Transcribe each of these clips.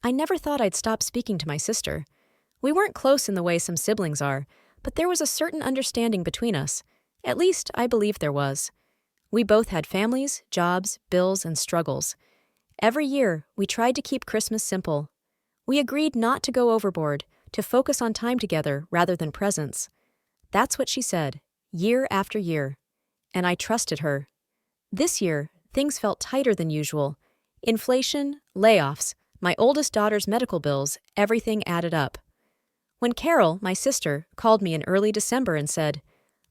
I never thought I'd stop speaking to my sister. We weren't close in the way some siblings are, but there was a certain understanding between us. At least, I believed there was. We both had families, jobs, bills, and struggles. Every year, we tried to keep Christmas simple. We agreed not to go overboard, to focus on time together rather than presents. That's what she said, year after year. And I trusted her. This year, things felt tighter than usual. Inflation, layoffs, my oldest daughter's medical bills, everything added up. When Carol, my sister, called me in early December and said,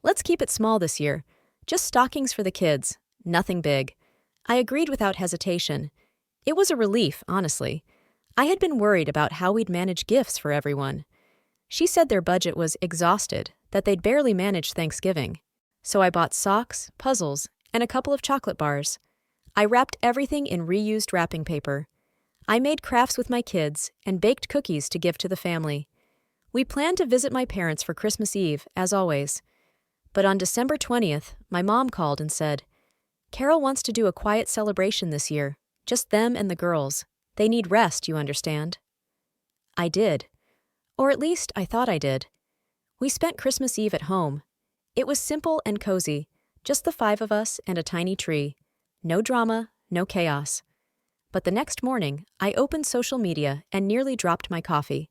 "Let's keep it small this year. Just stockings for the kids. Nothing big," I agreed without hesitation. It was a relief, honestly. I had been worried about how we'd manage gifts for everyone. She said their budget was exhausted, that they'd barely manage Thanksgiving. So I bought socks, puzzles, and a couple of chocolate bars. I wrapped everything in reused wrapping paper. I made crafts with my kids and baked cookies to give to the family. We planned to visit my parents for Christmas Eve, as always. But on December 20th, my mom called and said, "Carol wants to do a quiet celebration this year, just them and the girls. They need rest, you understand." I did. Or at least I thought I did. We spent Christmas Eve at home. It was simple and cozy, just the five of us and a tiny tree. No drama, no chaos. But the next morning, I opened social media and nearly dropped my coffee.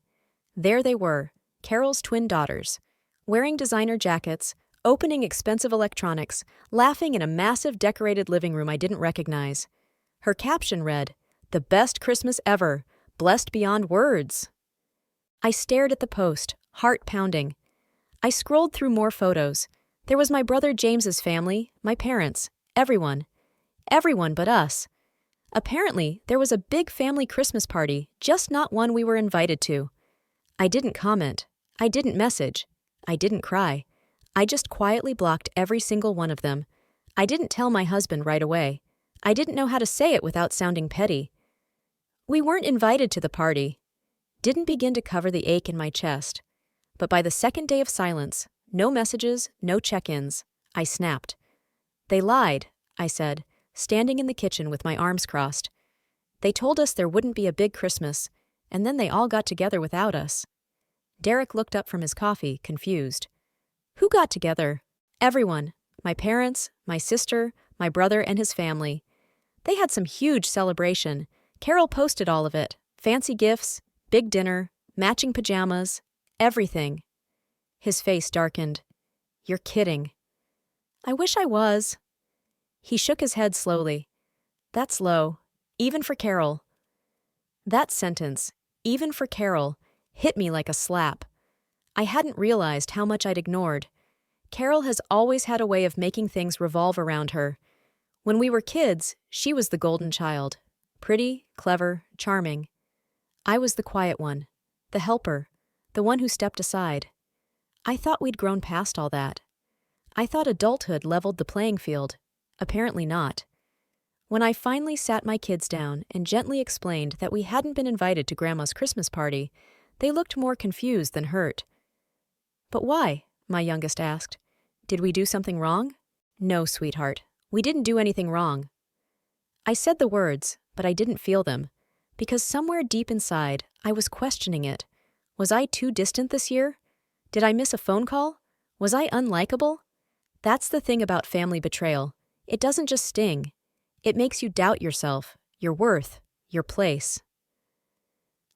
There they were, Carol's twin daughters, wearing designer jackets, opening expensive electronics, laughing in a massive decorated living room I didn't recognize. Her caption read, "The best Christmas ever, blessed beyond words." I stared at the post, heart pounding. I scrolled through more photos. There was my brother James's family, my parents, everyone. Everyone but us. Apparently, there was a big family Christmas party, just not one we were invited to. I didn't comment. I didn't message. I didn't cry. I just quietly blocked every single one of them. I didn't tell my husband right away. I didn't know how to say it without sounding petty. We weren't invited to the party. Didn't begin to cover the ache in my chest. But by the second day of silence, no messages, no check-ins, I snapped. "They lied," I said, standing in the kitchen with my arms crossed. "They told us there wouldn't be a big Christmas, and then they all got together without us." Derek looked up from his coffee, confused. "Who got together?" "Everyone. My parents, my sister, my brother and his family. They had some huge celebration. Carol posted all of it. Fancy gifts, big dinner, matching pajamas, everything." His face darkened. "You're kidding." "I wish I was." He shook his head slowly. "That's low, even for Carol." That sentence, "even for Carol," hit me like a slap. I hadn't realized how much I'd ignored. Carol has always had a way of making things revolve around her. When we were kids, she was the golden child. Pretty, clever, charming. I was the quiet one, the helper, the one who stepped aside. I thought we'd grown past all that. I thought adulthood leveled the playing field. Apparently not. When I finally sat my kids down and gently explained that we hadn't been invited to Grandma's Christmas party, they looked more confused than hurt. "But why?" my youngest asked. "Did we do something wrong?" "No, sweetheart. We didn't do anything wrong." I said the words, but I didn't feel them, because somewhere deep inside, I was questioning it. Was I too distant this year? Did I miss a phone call? Was I unlikable? That's the thing about family betrayal. It doesn't just sting. It makes you doubt yourself, your worth, your place.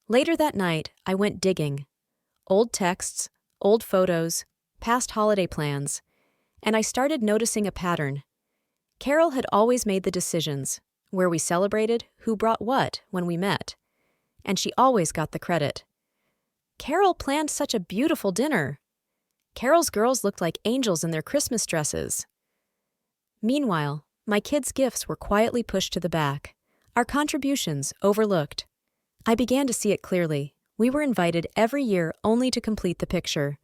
Later that night, I went digging. Old texts, old photos, past holiday plans, and I started noticing a pattern. Carol had always made the decisions, where we celebrated, who brought what when we met. And she always got the credit. "Carol planned such a beautiful dinner." "Carol's girls looked like angels in their Christmas dresses." Meanwhile, my kids' gifts were quietly pushed to the back, our contributions overlooked. I began to see it clearly. We were invited every year only to complete the picture.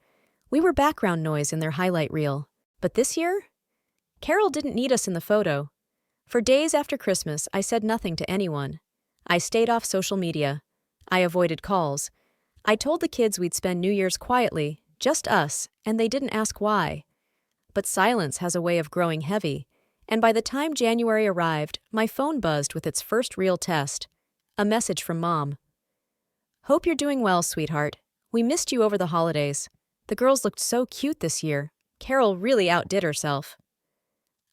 We were background noise in their highlight reel. But this year? Carol didn't need us in the photo. For days after Christmas, I said nothing to anyone. I stayed off social media. I avoided calls. I told the kids we'd spend New Year's quietly, just us, and they didn't ask why. But silence has a way of growing heavy, and by the time January arrived, my phone buzzed with its first real test. A message from Mom. Hope you're doing well, sweetheart. We missed you over the holidays. The girls looked so cute this year. Carol really outdid herself.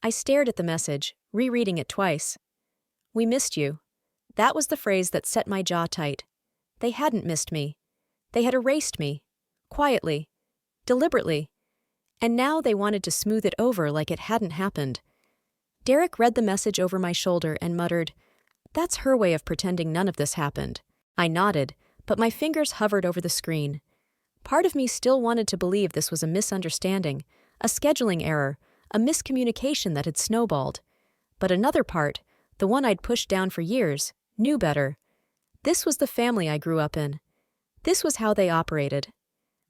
I stared at the message, rereading it twice. We missed you. That was the phrase that set my jaw tight. They hadn't missed me. They had erased me. Quietly. Deliberately. And now they wanted to smooth it over like it hadn't happened. Derek read the message over my shoulder and muttered, "That's her way of pretending none of this happened." I nodded, but my fingers hovered over the screen. Part of me still wanted to believe this was a misunderstanding, a scheduling error, a miscommunication that had snowballed. But another part, the one I'd pushed down for years, knew better. This was the family I grew up in. This was how they operated.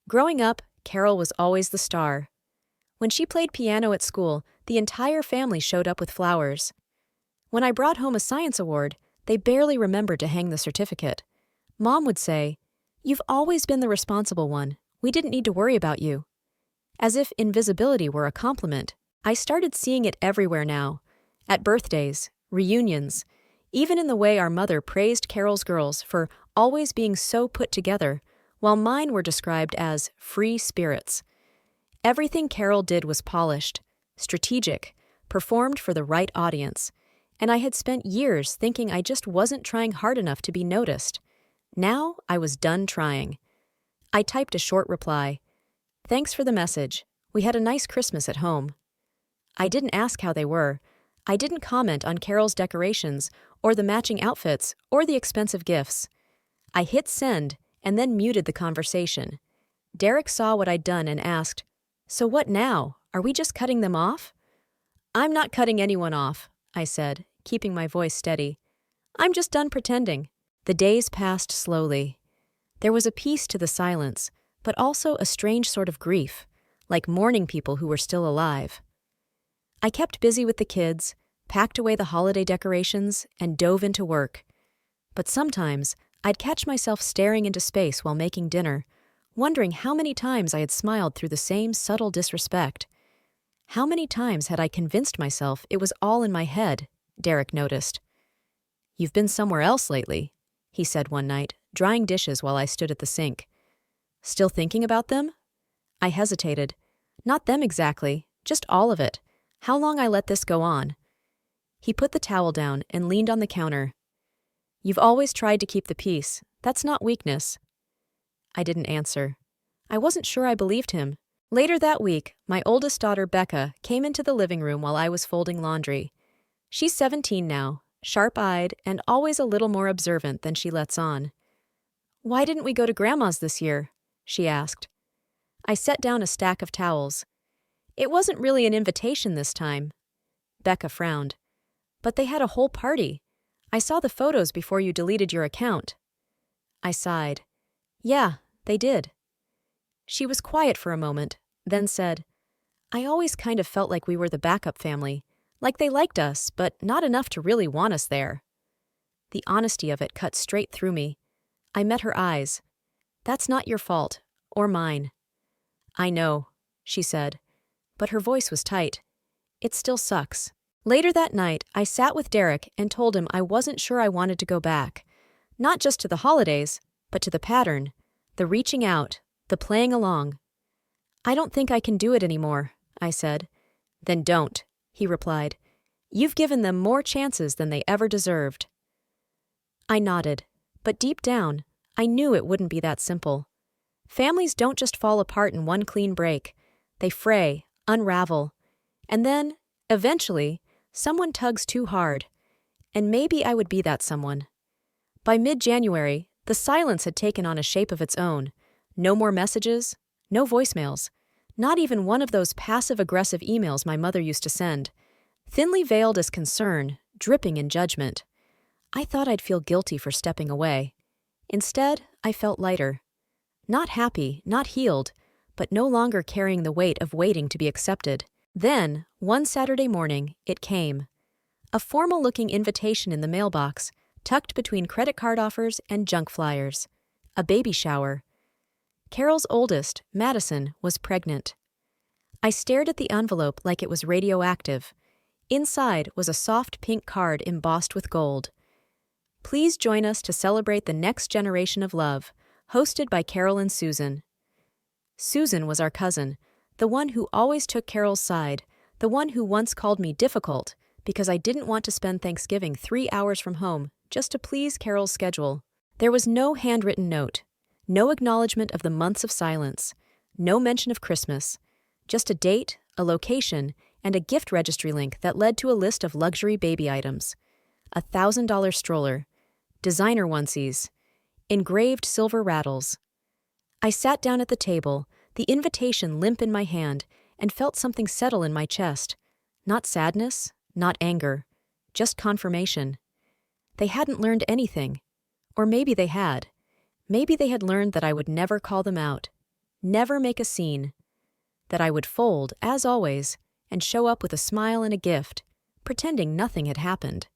Growing up, Carol was always the star. When she played piano at school, the entire family showed up with flowers. When I brought home a science award, they barely remembered to hang the certificate. Mom would say, "You've always been the responsible one. We didn't need to worry about you." As if invisibility were a compliment, I started seeing it everywhere now. At birthdays, reunions, even in the way our mother praised Carol's girls for always being so put together, while mine were described as free spirits. Everything Carol did was polished, strategic, performed for the right audience, and I had spent years thinking I just wasn't trying hard enough to be noticed. Now I was done trying. I typed a short reply. "Thanks for the message. We had a nice Christmas at home." I didn't ask how they were. I didn't comment on Carol's decorations, or the matching outfits, or the expensive gifts. I hit send and then muted the conversation. Derek saw what I'd done and asked, "So what now? Are we just cutting them off?" "I'm not cutting anyone off," I said, keeping my voice steady. "I'm just done pretending." The days passed slowly. There was a peace to the silence, but also a strange sort of grief, like mourning people who were still alive. I kept busy with the kids, packed away the holiday decorations, and dove into work. But sometimes, I'd catch myself staring into space while making dinner, wondering how many times I had smiled through the same subtle disrespect. How many times had I convinced myself it was all in my head, Derek noticed. "You've been somewhere else lately," he said one night, drying dishes while I stood at the sink. "Still thinking about them?" I hesitated. "Not them exactly, just all of it. How long I let this go on." He put the towel down and leaned on the counter. "You've always tried to keep the peace. That's not weakness." I didn't answer. I wasn't sure I believed him. Later that week, my oldest daughter, Becca, came into the living room while I was folding laundry. She's 17 now, sharp-eyed and always a little more observant than she lets on. "Why didn't we go to Grandma's this year?" she asked. I set down a stack of towels. "It wasn't really an invitation this time." Becca frowned. "But they had a whole party. I saw the photos before you deleted your account." I sighed. "Yeah, they did." She was quiet for a moment, then said, "I always kind of felt like we were the backup family, like they liked us, but not enough to really want us there." The honesty of it cut straight through me. I met her eyes. "That's not your fault, or mine." "I know," she said, but her voice was tight. "It still sucks." Later that night, I sat with Derek and told him I wasn't sure I wanted to go back. Not just to the holidays, but to the pattern, the reaching out, the playing along. "I don't think I can do it anymore," I said. "Then don't," he replied. "You've given them more chances than they ever deserved." I nodded, but deep down, I knew it wouldn't be that simple. Families don't just fall apart in one clean break. They fray, unravel, and then, eventually, someone tugs too hard. And maybe I would be that someone. By mid-January, the silence had taken on a shape of its own. No more messages, no voicemails, not even one of those passive-aggressive emails my mother used to send, thinly veiled as concern, dripping in judgment. I thought I'd feel guilty for stepping away. Instead, I felt lighter. Not happy, not healed, but no longer carrying the weight of waiting to be accepted. Then, one Saturday morning, it came. A formal-looking invitation in the mailbox, tucked between credit card offers and junk flyers. A baby shower. Carol's oldest, Madison, was pregnant. I stared at the envelope like it was radioactive. Inside was a soft pink card embossed with gold. Please join us to celebrate the next generation of love, hosted by Carol and Susan. Susan was our cousin, the one who always took Carol's side, the one who once called me difficult because I didn't want to spend Thanksgiving 3 hours from home just to please Carol's schedule. There was no handwritten note, no acknowledgement of the months of silence, no mention of Christmas, just a date, a location, and a gift registry link that led to a list of luxury baby items. A $1,000 stroller, designer onesies, engraved silver rattles. I sat down at the table, the invitation limp in my hand, and felt something settle in my chest. Not sadness, not anger, just confirmation. They hadn't learned anything. Or maybe they had. Maybe they had learned that I would never call them out, never make a scene, that I would fold, as always, and show up with a smile and a gift, pretending nothing had happened.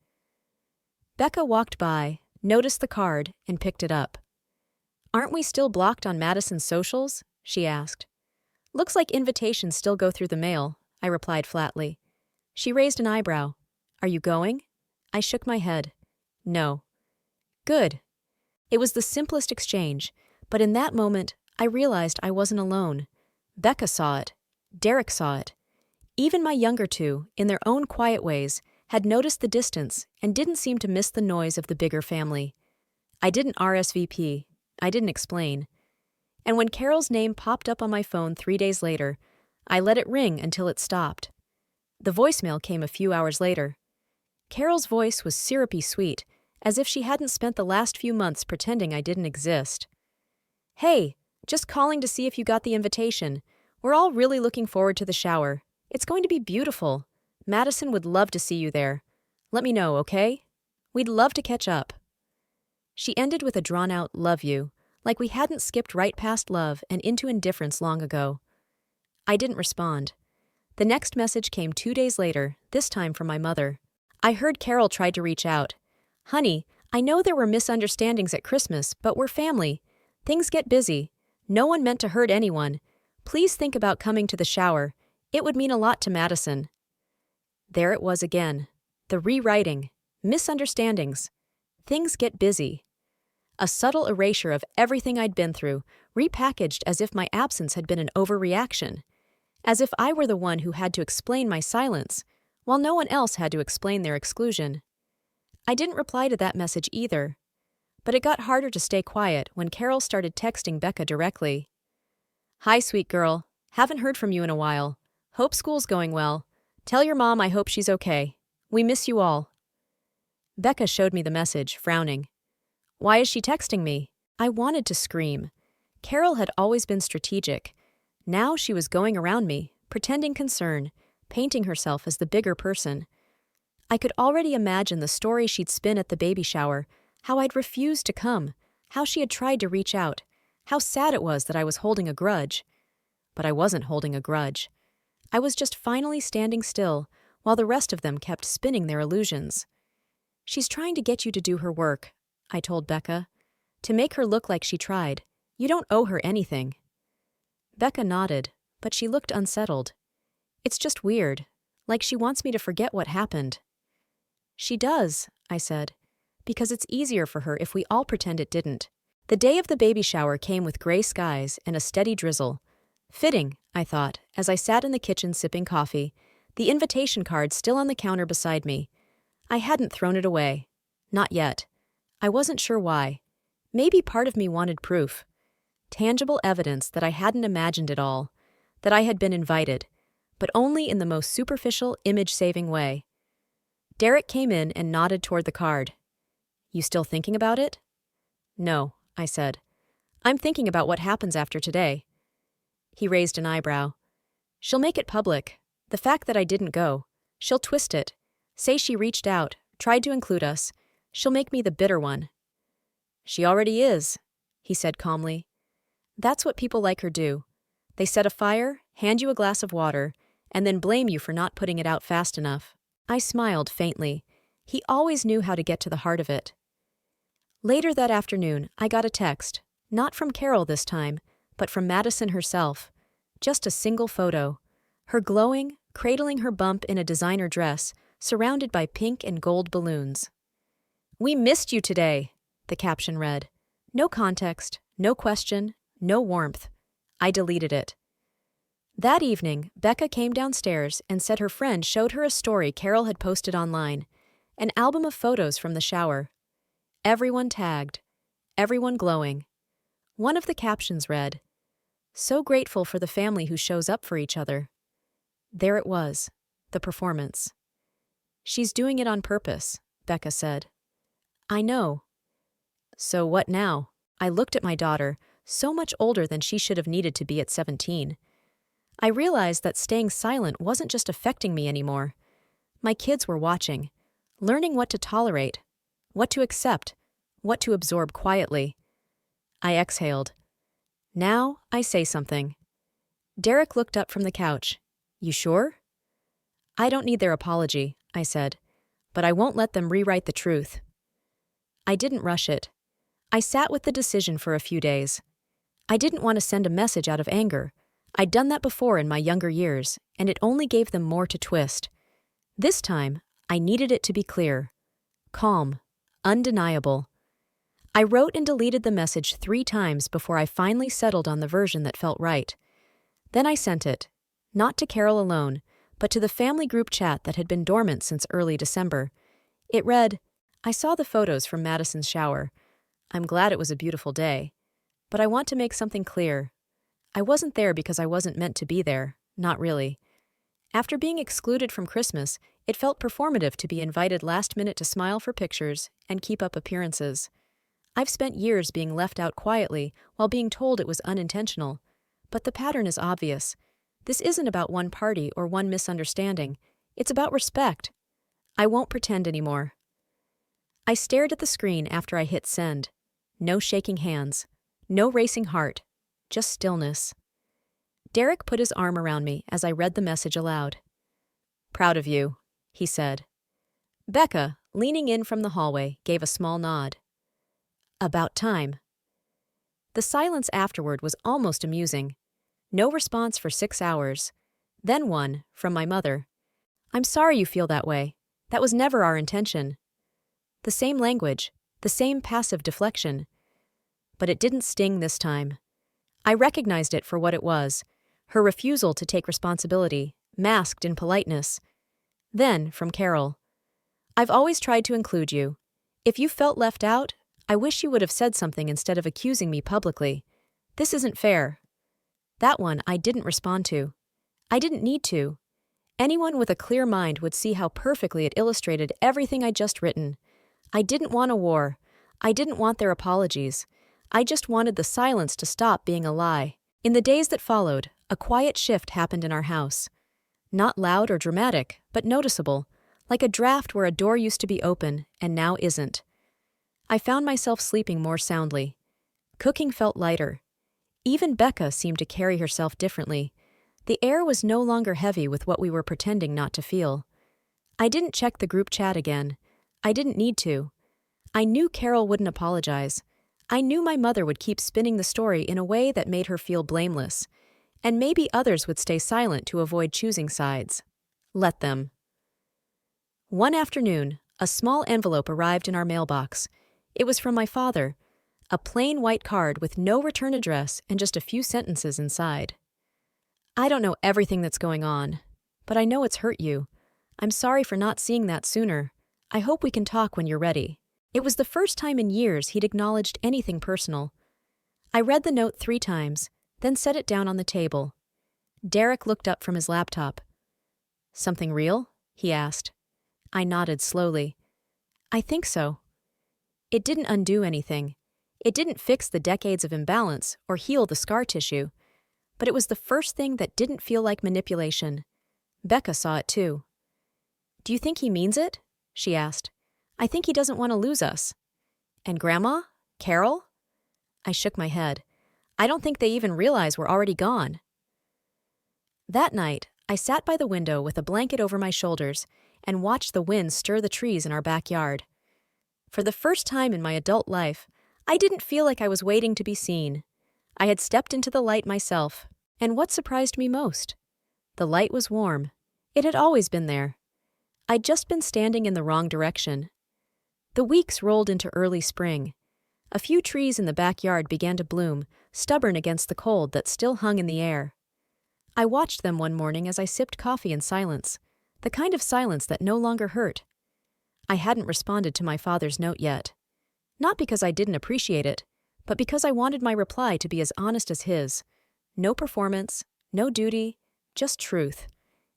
Becca walked by, noticed the card, and picked it up. "Aren't we still blocked on Madison's socials?" she asked. "Looks like invitations still go through the mail," I replied flatly. She raised an eyebrow. "Are you going?" I shook my head. "No." "Good." It was the simplest exchange, but in that moment, I realized I wasn't alone. Becca saw it. Derek saw it. Even my younger two, in their own quiet ways, had noticed the distance and didn't seem to miss the noise of the bigger family. I didn't RSVP. I didn't explain. And when Carol's name popped up on my phone 3 days later, I let it ring until it stopped. The voicemail came a few hours later. Carol's voice was syrupy sweet, as if she hadn't spent the last few months pretending I didn't exist. "Hey, just calling to see if you got the invitation. We're all really looking forward to the shower. It's going to be beautiful. Madison would love to see you there. Let me know, okay? We'd love to catch up." She ended with a drawn-out "love you," like we hadn't skipped right past love and into indifference long ago. I didn't respond. The next message came 2 days later, this time from my mother. I heard Carol tried to reach out. "Honey, I know there were misunderstandings at Christmas, but we're family. Things get busy. No one meant to hurt anyone. Please think about coming to the shower. It would mean a lot to Madison." There it was again. The rewriting. Misunderstandings. Things get busy. A subtle erasure of everything I'd been through, repackaged as if my absence had been an overreaction. As if I were the one who had to explain my silence, while no one else had to explain their exclusion. I didn't reply to that message either. But it got harder to stay quiet when Carol started texting Becca directly. "Hi, sweet girl. Haven't heard from you in a while. Hope school's going well. Tell your mom I hope she's okay. We miss you all." Becca showed me the message, frowning. "Why is she texting me?" I wanted to scream. Carol had always been strategic. Now she was going around me, pretending concern, painting herself as the bigger person. I could already imagine the story she'd spin at the baby shower, how I'd refused to come, how she had tried to reach out, how sad it was that I was holding a grudge. But I wasn't holding a grudge. I was just finally standing still, while the rest of them kept spinning their illusions. "She's trying to get you to do her work," I told Becca. "To make her look like she tried. You don't owe her anything." Becca nodded, but she looked unsettled. "It's just weird, like she wants me to forget what happened." "She does," I said, "because it's easier for her if we all pretend it didn't." The day of the baby shower came with gray skies and a steady drizzle. Fitting, I thought, as I sat in the kitchen sipping coffee, the invitation card still on the counter beside me. I hadn't thrown it away. Not yet. I wasn't sure why. Maybe part of me wanted proof. Tangible evidence that I hadn't imagined it all, that I had been invited, but only in the most superficial, image-saving way. Derek came in and nodded toward the card. "You still thinking about it?" "No," I said. "I'm thinking about what happens after today." He raised an eyebrow. "She'll make it public. The fact that I didn't go. She'll twist it. Say she reached out, tried to include us. She'll make me the bitter one." "She already is," he said calmly. "That's what people like her do. They set a fire, hand you a glass of water, and then blame you for not putting it out fast enough." I smiled faintly. He always knew how to get to the heart of it. Later that afternoon, I got a text, not from Carol this time, but from Madison herself. Just a single photo. Her glowing, cradling her bump in a designer dress, surrounded by pink and gold balloons. "We missed you today," the caption read. No context, no question, no warmth. I deleted it. That evening, Becca came downstairs and said her friend showed her a story Carol had posted online, an album of photos from the shower. Everyone tagged, everyone glowing. One of the captions read, "So grateful for the family who shows up for each other." There it was, the performance. "She's doing it on purpose," Becca said. "I know." So what now? I looked at my daughter, so much older than she should have needed to be at 17. I realized that staying silent wasn't just affecting me anymore. My kids were watching, learning what to tolerate, what to accept, what to absorb quietly. I exhaled. Now I say something. Derek looked up from the couch. "You sure?" "I don't need their apology," I said, "but I won't let them rewrite the truth." I didn't rush it. I sat with the decision for a few days. I didn't want to send a message out of anger. I'd done that before in my younger years, and it only gave them more to twist. This time, I needed it to be clear. Calm. Undeniable. I wrote and deleted the message 3 times before I finally settled on the version that felt right. Then I sent it, not to Carol alone, but to the family group chat that had been dormant since early December. It read, "I saw the photos from Madison's shower. I'm glad it was a beautiful day. But I want to make something clear. I wasn't there because I wasn't meant to be there, not really. After being excluded from Christmas, it felt performative to be invited last minute to smile for pictures and keep up appearances. I've spent years being left out quietly while being told it was unintentional. But the pattern is obvious. This isn't about one party or one misunderstanding. It's about respect. I won't pretend anymore." I stared at the screen after I hit send. No shaking hands. No racing heart. Just stillness. Derek put his arm around me as I read the message aloud. "Proud of you," he said. Becca, leaning in from the hallway, gave a small nod. "About time." The silence afterward was almost amusing. No response for 6 hours. Then one, from my mother. "I'm sorry you feel that way. That was never our intention." The same language, the same passive deflection. But it didn't sting this time. I recognized it for what it was, her refusal to take responsibility, masked in politeness. Then, from Carol. "I've always tried to include you. If you felt left out, I wish you would have said something instead of accusing me publicly. This isn't fair." That one I didn't respond to. I didn't need to. Anyone with a clear mind would see how perfectly it illustrated everything I'd just written. I didn't want a war. I didn't want their apologies. I just wanted the silence to stop being a lie. In the days that followed, a quiet shift happened in our house. Not loud or dramatic, but noticeable, like a draft where a door used to be open and now isn't. I found myself sleeping more soundly. Cooking felt lighter. Even Becca seemed to carry herself differently. The air was no longer heavy with what we were pretending not to feel. I didn't check the group chat again. I didn't need to. I knew Carol wouldn't apologize. I knew my mother would keep spinning the story in a way that made her feel blameless. And maybe others would stay silent to avoid choosing sides. Let them. One afternoon, a small envelope arrived in our mailbox. It was from my father. A plain white card with no return address and just a few sentences inside. "I don't know everything that's going on, but I know it's hurt you. I'm sorry for not seeing that sooner. I hope we can talk when you're ready." It was the first time in years he'd acknowledged anything personal. I read the note 3 times, then set it down on the table. Derek looked up from his laptop. "Something real?" he asked. I nodded slowly. "I think so." It didn't undo anything. It didn't fix the decades of imbalance or heal the scar tissue. But it was the first thing that didn't feel like manipulation. Becca saw it too. "Do you think he means it?" she asked. "I think he doesn't want to lose us." "And Grandma? Carol?" I shook my head. "I don't think they even realize we're already gone." That night, I sat by the window with a blanket over my shoulders and watched the wind stir the trees in our backyard. For the first time in my adult life, I didn't feel like I was waiting to be seen. I had stepped into the light myself, and what surprised me most? The light was warm. It had always been there. I'd just been standing in the wrong direction. The weeks rolled into early spring. A few trees in the backyard began to bloom, stubborn against the cold that still hung in the air. I watched them one morning as I sipped coffee in silence, the kind of silence that no longer hurt. I hadn't responded to my father's note yet. Not because I didn't appreciate it, but because I wanted my reply to be as honest as his. No performance, no duty, just truth.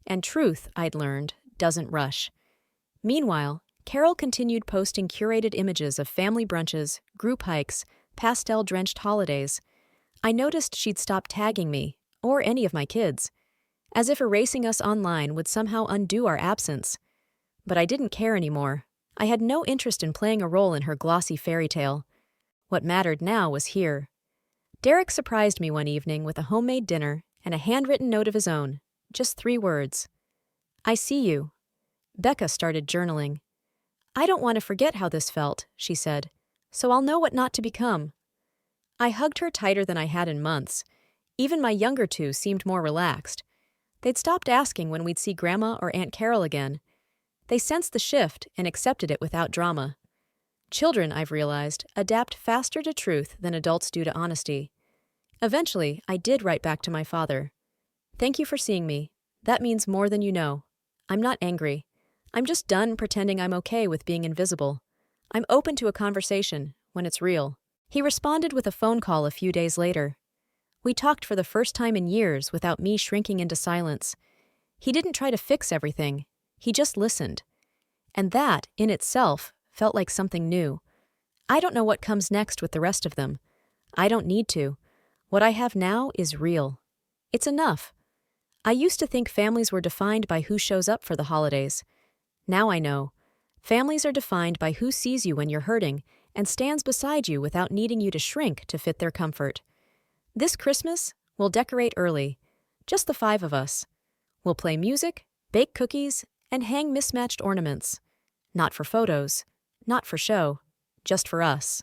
And truth, I'd learned, doesn't rush. Meanwhile, Carol continued posting curated images of family brunches, group hikes, pastel-drenched holidays. I noticed she'd stopped tagging me, or any of my kids, as if erasing us online would somehow undo our absence. But I didn't care anymore. I had no interest in playing a role in her glossy fairy tale. What mattered now was here. Derek surprised me one evening with a homemade dinner and a handwritten note of his own. Just 3 words. I see you. Becca started journaling. I don't want to forget how this felt, she said, so I'll know what not to become. I hugged her tighter than I had in months. Even my younger 2 seemed more relaxed. They'd stopped asking when we'd see Grandma or Aunt Carol again. They sensed the shift and accepted it without drama. Children, I've realized, adapt faster to truth than adults do to honesty. Eventually, I did write back to my father. Thank you for seeing me. That means more than you know. I'm not angry. I'm just done pretending I'm okay with being invisible. I'm open to a conversation, when it's real. He responded with a phone call a few days later. We talked for the first time in years without me shrinking into silence. He didn't try to fix everything. He just listened. And that, in itself, felt like something new. I don't know what comes next with the rest of them. I don't need to. What I have now is real. It's enough. I used to think families were defined by who shows up for the holidays. Now I know. Families are defined by who sees you when you're hurting and stands beside you without needing you to shrink to fit their comfort. This Christmas, we'll decorate early. Just the 5 of us. We'll play music, bake cookies, and hang mismatched ornaments. Not for photos. Not for show. Just for us.